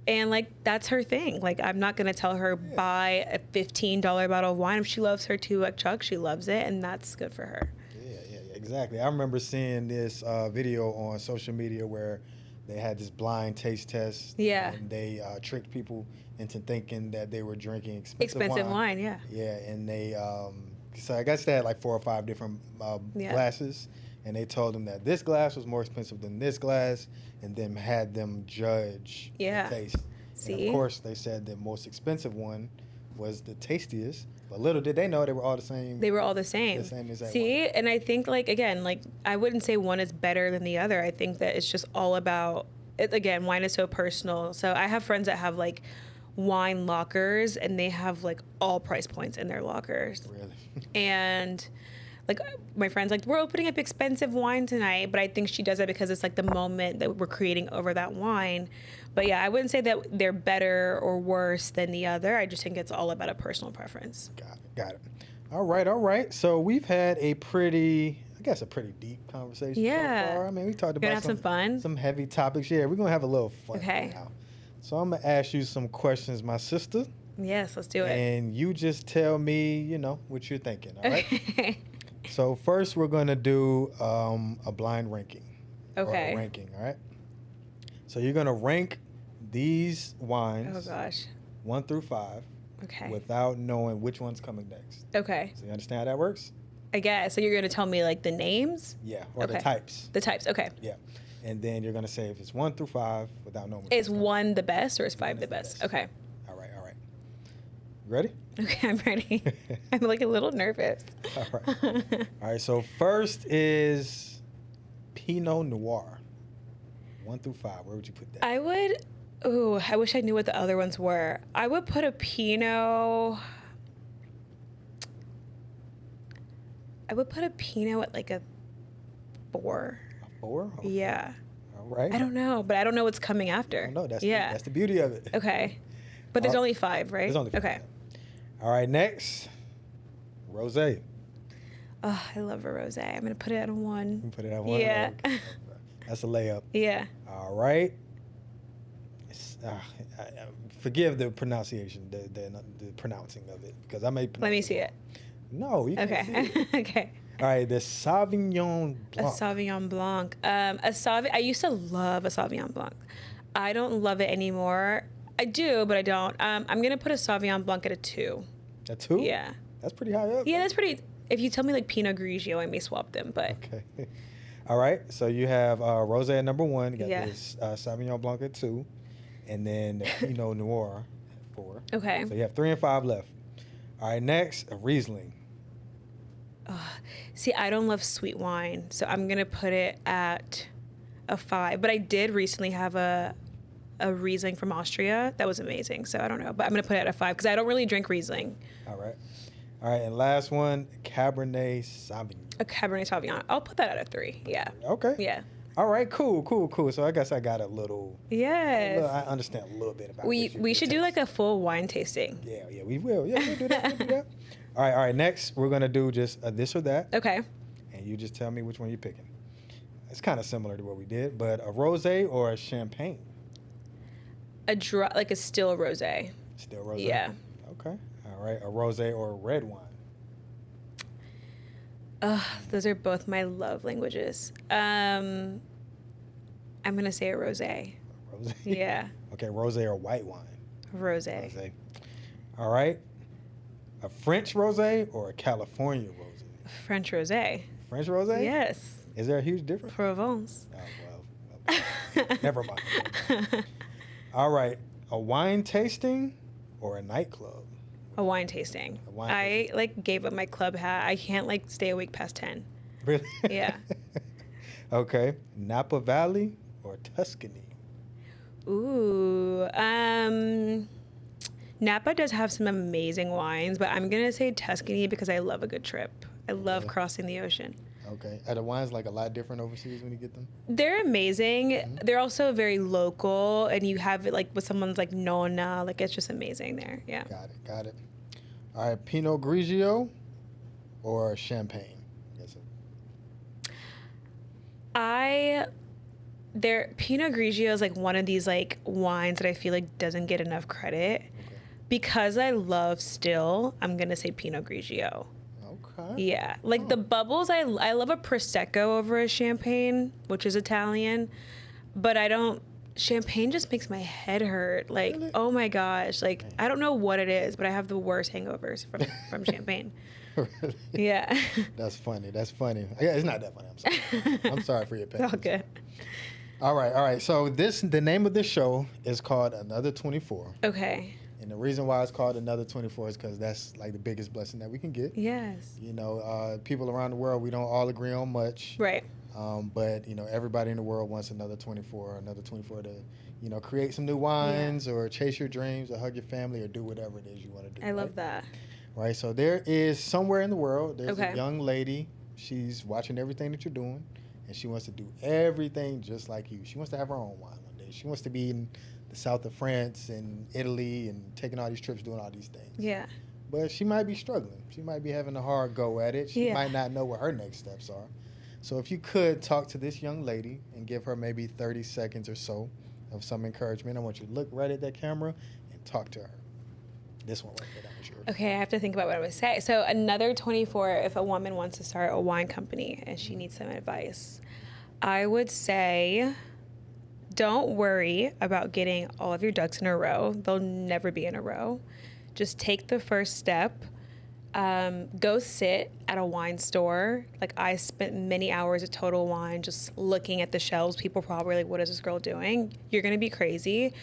B: And like that's her thing. Like I'm not gonna tell her buy a $15 bottle of wine. If she loves her $2 Chuck, she loves it, and that's good for her.
A: Yeah, exactly. I remember seeing this video on social media where they had this blind taste test.
B: Yeah.
A: And they tricked people into thinking that they were drinking expensive
B: wine. Yeah.
A: Yeah, and they so I guess they had like 4 or 5 different glasses, and they told them that this glass was more expensive than this glass, and then had them judge the taste.
B: See?
A: And of course, they said the most expensive one was the tastiest, but little did they know they were all the same.
B: They were all the same.
A: The same exact
B: See?
A: one.
B: And I think, like, again, like, I wouldn't say one is better than the other. I think that it's just all about, again, wine is so personal. So I have friends that have, like, wine lockers, and they have, like, all price points in their lockers.
A: Really?
B: And like my friend's like, we're opening up expensive wine tonight, but I think she does that because it's like the moment that we're creating over that wine. But yeah, I wouldn't say that they're better or worse than the other. I just think it's all about a personal preference.
A: Got it. All right. So we've had a pretty deep conversation so far. I mean, we talked about
B: some fun,
A: some heavy topics. Yeah, we're gonna have a little fun now. So I'm gonna ask you some questions, my sister.
B: Yes, let's do it.
A: And you just tell me, what you're thinking, all right? So first we're going to do a blind ranking.
B: Okay.
A: Or a ranking, all right? So you're gonna rank these wines
B: Oh gosh.
A: 1 through 5
B: Okay.
A: without knowing which one's coming next.
B: Okay.
A: So you understand how that works?
B: I guess. So you're gonna tell me like the names?
A: Yeah, or the
B: Okay.
A: types.
B: The types. Okay.
A: Yeah. And then you're gonna say if it's 1 through 5 without knowing.
B: Is 1 the best or is 5 the
A: is the
B: best?
A: best.
B: Okay.
A: All right. You ready?
B: Okay, I'm ready. I'm like a little nervous.
A: All right. All right. So first is Pinot Noir. 1 through 5. Where would you put that?
B: I would. Ooh, I wish I knew what the other ones were. I would put a Pinot. I would put a Pinot at like a 4.
A: A 4? Okay.
B: Yeah.
A: All right.
B: I don't know, but I don't know what's coming after.
A: No, that's
B: yeah.
A: that's the beauty of it.
B: Okay. But there's only 5, right?
A: There's only 5.
B: Okay.
A: All right. Next, rosé.
B: Oh, I love a rosé. I'm gonna put it at a 1.
A: You put it at 1.
B: Yeah.
A: Okay. That's a layup.
B: Yeah.
A: All right. Forgive the pronunciation, the pronouncing of it, because I may.
B: Let me see it.
A: No, you can't see
B: Okay.
A: it.
B: Okay.
A: All right, the Sauvignon
B: A
A: Blanc.
B: Sauvignon Blanc. I used to love a Sauvignon Blanc. I don't love it anymore. I do, but I don't. I'm gonna put a Sauvignon Blanc at a 2.
A: A 2?
B: Yeah.
A: That's pretty high up.
B: Yeah, that's pretty. If you tell me like Pinot Grigio, I may swap them, but
A: Okay. All right, so you have rosé at number 1. You got
B: Yeah.
A: this Sauvignon Blanc at 2, and then the Pinot Noir at 4.
B: okay.
A: So you have 3 and 5 left. All right, next, a Riesling.
B: See, I don't love sweet wine, so I'm gonna put it at a 5. But I did recently have a Riesling from Austria that was amazing. So I don't know, but I'm gonna put it at a 5 because I don't really drink Riesling.
A: All right, and last one, Cabernet Sauvignon.
B: A Cabernet Sauvignon. I'll put that at a 3. Yeah.
A: Okay.
B: Yeah.
A: All right, cool. So I guess I got a little.
B: Yes.
A: I understand a little bit about.
B: We should do like a full wine tasting.
A: Yeah, we will. Yeah, we'll do that. All right. Next, we're gonna do just a this or that,
B: Okay.
A: and you just tell me which one you're picking. It's kind of similar to what we did, but a rosé or a champagne.
B: Like a still rosé.
A: Still rosé.
B: Yeah.
A: Okay. All right. A rosé or a red wine.
B: Those are both my love languages. I'm gonna say a rosé.
A: Rosé.
B: Yeah.
A: Okay. Rosé or white wine.
B: Rosé.
A: Rosé. All right. A French rosé or a California rosé.
B: French rosé.
A: French rosé.
B: Yes.
A: Is there a huge difference?
B: Provence.
A: Oh, well, never mind. All right. A wine tasting or a nightclub?
B: A wine tasting.
A: A wine
B: I
A: tasting.
B: like gave up my club hat. I can't like stay awake past 10.
A: Really?
B: Yeah.
A: Okay. Napa Valley or Tuscany?
B: Ooh. Napa does have some amazing wines, but I'm gonna say Tuscany because I love a good trip. I love crossing the ocean.
A: Okay. Are the wines like a lot different overseas when you get them?
B: They're amazing. They're also very local, and you have it like with someone's like nonna. Like it's just amazing there. Yeah.
A: Got it. All right. Pinot Grigio or Champagne? Yes,
B: Pinot Grigio is like one of these like wines that I feel like doesn't get enough credit. Because I love still, I'm gonna say Pinot Grigio.
A: Okay.
B: Yeah, like the bubbles. I love a prosecco over a champagne, which is Italian, but I don't. Champagne just makes my head hurt. Like,
A: Really?
B: oh my gosh, like I don't know what it is, but I have the worst hangovers from champagne.
A: Really?
B: Yeah.
A: That's funny. Yeah, it's not that funny. I'm sorry. I'm sorry for your pain.
B: It's all good.
A: All right. So the name of this show is called Another 24.
B: Okay.
A: And the reason why it's called Another 24 is because that's like the biggest blessing that we can get.
B: Yes.
A: You know, people around the world, we don't all agree on much.
B: Right.
A: But, you know, everybody in the world wants another 24 to, you know, create some new wines or chase your dreams or hug your family or do whatever it is you want to do.
B: I love that.
A: Right. So there is somewhere in the world, there's
B: Okay.
A: a young lady. She's watching everything that you're doing, and she wants to do everything just like you. She wants to have her own wine one day. She wants to be in the south of France and Italy and taking all these trips, doing all these things.
B: Yeah.
A: But she might be struggling. She might be having a hard go at it. She
B: Yeah.
A: might not know what her next steps are. So if you could talk to this young lady and give her maybe 30 seconds or so of some encouragement, I want you to look right at that camera and talk to her. This one right there, that was yours.
B: Okay, I have to think about what I would say. So another 24, if a woman wants to start a wine company and she needs some advice, I would say don't worry about getting all of your ducks in a row. They'll never be in a row. Just take the first step. Go sit at a wine store. Like, I spent many hours at Total Wine just looking at the shelves. People probably like, what is this girl doing? You're going to be crazy.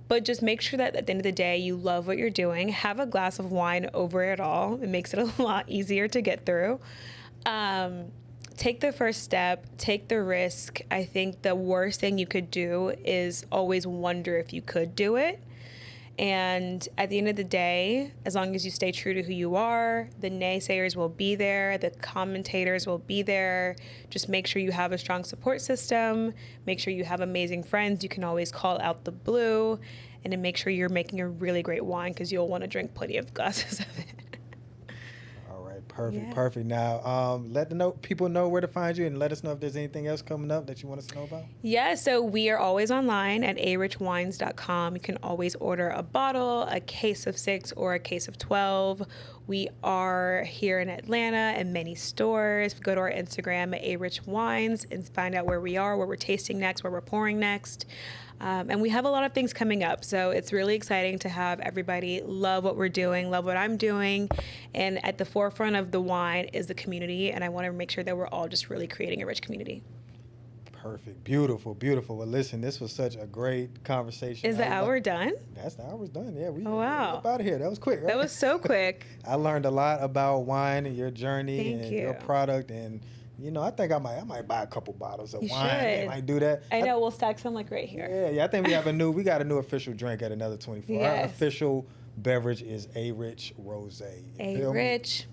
B: But just make sure that at the end of the day, you love what you're doing. Have a glass of wine over it all. It makes it a lot easier to get through. Take the first step, take the risk. I think the worst thing you could do is always wonder if you could do it. And at the end of the day, as long as you stay true to who you are, the naysayers will be there, the commentators will be there. Just make sure you have a strong support system. Make sure you have amazing friends you can always call out the blue. And then make sure you're making a really great wine, because you'll want to drink plenty of glasses of it.
A: Perfect, perfect. Now, let the people know where to find you, and let us know if there's anything else coming up that you want us to know about.
B: Yeah, so we are always online at arichwines.com. You can always order a bottle, a case of 6, or a case of 12. We are here in Atlanta in many stores. Go to our Instagram at A Rich Wines and find out where we are, where we're tasting next, where we're pouring next. And we have a lot of things coming up. So it's really exciting to have everybody love what we're doing, love what I'm doing. And at the forefront of the wine is the community. And I want to make sure that we're all just really creating a rich community.
A: Perfect. Beautiful, beautiful. Well, listen, this was such a great conversation.
B: Is the hour done?
A: That's the hour's done. Yeah,
B: oh, wow.
A: We're up out of here. That was quick, right?
B: That was so quick.
A: I learned a lot about wine and your journey
B: Thank
A: and
B: you.
A: your product. And, you know, I think I might buy a couple bottles of
B: you
A: wine.
B: Should.
A: I might do that.
B: I know. We'll stack some like right here.
A: Yeah. I think we got a new official drink at Another 24.
B: Yes.
A: Our official beverage is A Rich Rosé.
B: A Rich.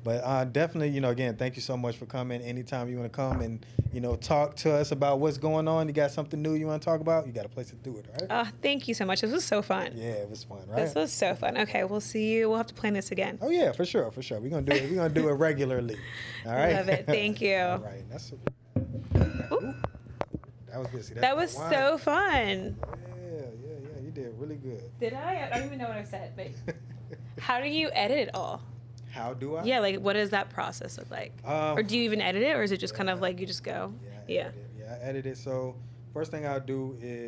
A: But definitely, you know, again, thank you so much for coming. Anytime you want to come and, you know, talk to us about what's going on, you got something new you want to talk about, you got a place to do it, right?
B: Thank you so much. This was so fun.
A: Yeah, it was fun, right?
B: This was so fun. Okay, we'll see you. We'll have to plan this again.
A: Oh yeah, for sure. We're gonna do it. We're gonna do it regularly. All right.
B: Love it. Thank you.
A: All right. Ooh. That was good. See,
B: that was so fun.
A: Yeah. You did really good.
B: Did I? I don't even know what I said, but how do you edit it all?
A: How do I?
B: Yeah, like what does that process look like? Or do you even edit it, or is it just kind of like you just go?
A: I edit it. So first thing I'll do is